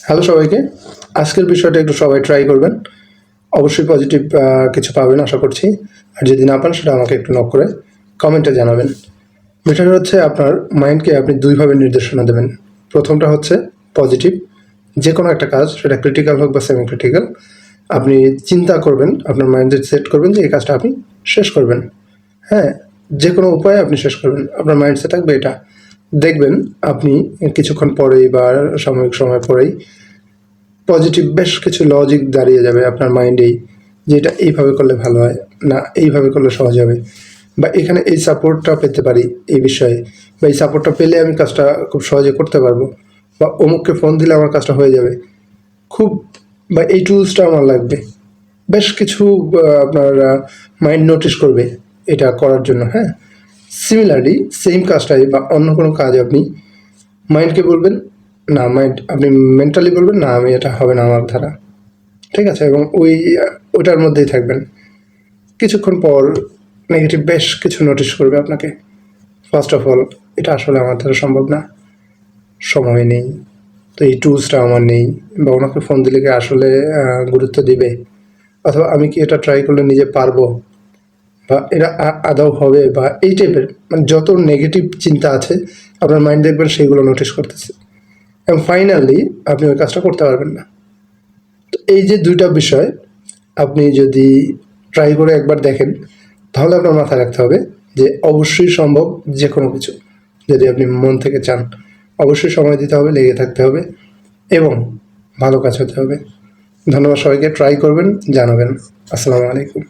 Hello সবাইকে। আজকের বিষয়টা একটু সবাই ট্রাই করবেন। অবশ্যই পজিটিভ কিছু পাবেন আশা করছি। আর যদি না পান সেটা আমাকে একটু নক করে কমেন্টে জানাবেন। বিষয়টা হচ্ছে আপনার মাইন্ডকে আপনি দুইভাবে নির্দেশনা দেবেন। প্রথমটা হচ্ছে পজিটিভ, যে কোনো একটা কাজ সেটা ক্রিটিক্যাল হোক বা সেমি ক্রিটিক্যাল, আপনি চিন্তা করবেন, আপনার মাইন্ডে সেট করবেন যে এই কাজটা আপনি শেষ করবেন। হ্যাঁ, যে কোনো উপায়ে আপনি শেষ করবেন, আপনার মাইন্ডসেট থাকবে এটা। দেখবেন আপনি কিছুক্ষণ পরেই বা সাময়িক সময় পরেই পজিটিভ বেশ কিছু লজিক দাঁড়িয়ে যাবে আপনার মাইন্ডেই, যে এটা এইভাবে করলে ভালো হয়, না এইভাবে করলে সহজ হবে, বা এখানে এই সাপোর্টটা পেতে পারি এই বিষয়ে, বা এই সাপোর্টটা পেলে আমি কাজটা খুব সহজে করতে পারবো, বা অমুককে ফোন দিলে আমার কাজটা হয়ে যাবে খুব, বা এই টুলসটা আমার লাগবে। বেশ কিছু আপনার মাইন্ড নোটিশ করবে এটা করার জন্য। হ্যাঁ, সিমিলারলি সেম কাজটাই বা অন্য কোনো কাজ আপনি মাইন্ডকে বলবেন, না মাইন্ড আপনি মেন্টালি বলবেন, না আমি এটা হবে না আমার দ্বারা, ঠিক আছে, এবং ওইটার মধ্যেই থাকবেন। কিছুক্ষণ পর নেগেটিভ বেশ কিছু নোটিশ করবে আপনাকে। ফার্স্ট অফ অল, এটা আসলে আমার দ্বারা সম্ভব না, সময় নেই, তো এই টুলসটা আমার নেই, বা ওনাকে ফোন দিলে কি আসলে গুরুত্ব দিবে, অথবা আমি কি এটা ট্রাই করলে নিজে পারবো, বা এটা আদৌ হবে, বা এই টাইপের মানে যত নেগেটিভ চিন্তা আছে আপনার মাইন্ড দেখবেন সেইগুলো নোটিশ করতেছে, এবং ফাইনালি আপনি ওই কাজটা করতে পারবেন না। তো এই যে দুইটা বিষয় আপনি যদি ট্রাই করে একবার দেখেন, তাহলে আপনার মাথায় রাখতে হবে যে অবশ্যই সম্ভব যে কোনো কিছু, যদি আপনি মন থেকে চান। অবশ্যই সময় দিতে হবে, লেগে থাকতে হবে, এবং ভালো কাজ হতে হবে। ধন্যবাদ সবাইকে, ট্রাই করবেন, জানাবেন। আসসালামু আলাইকুম।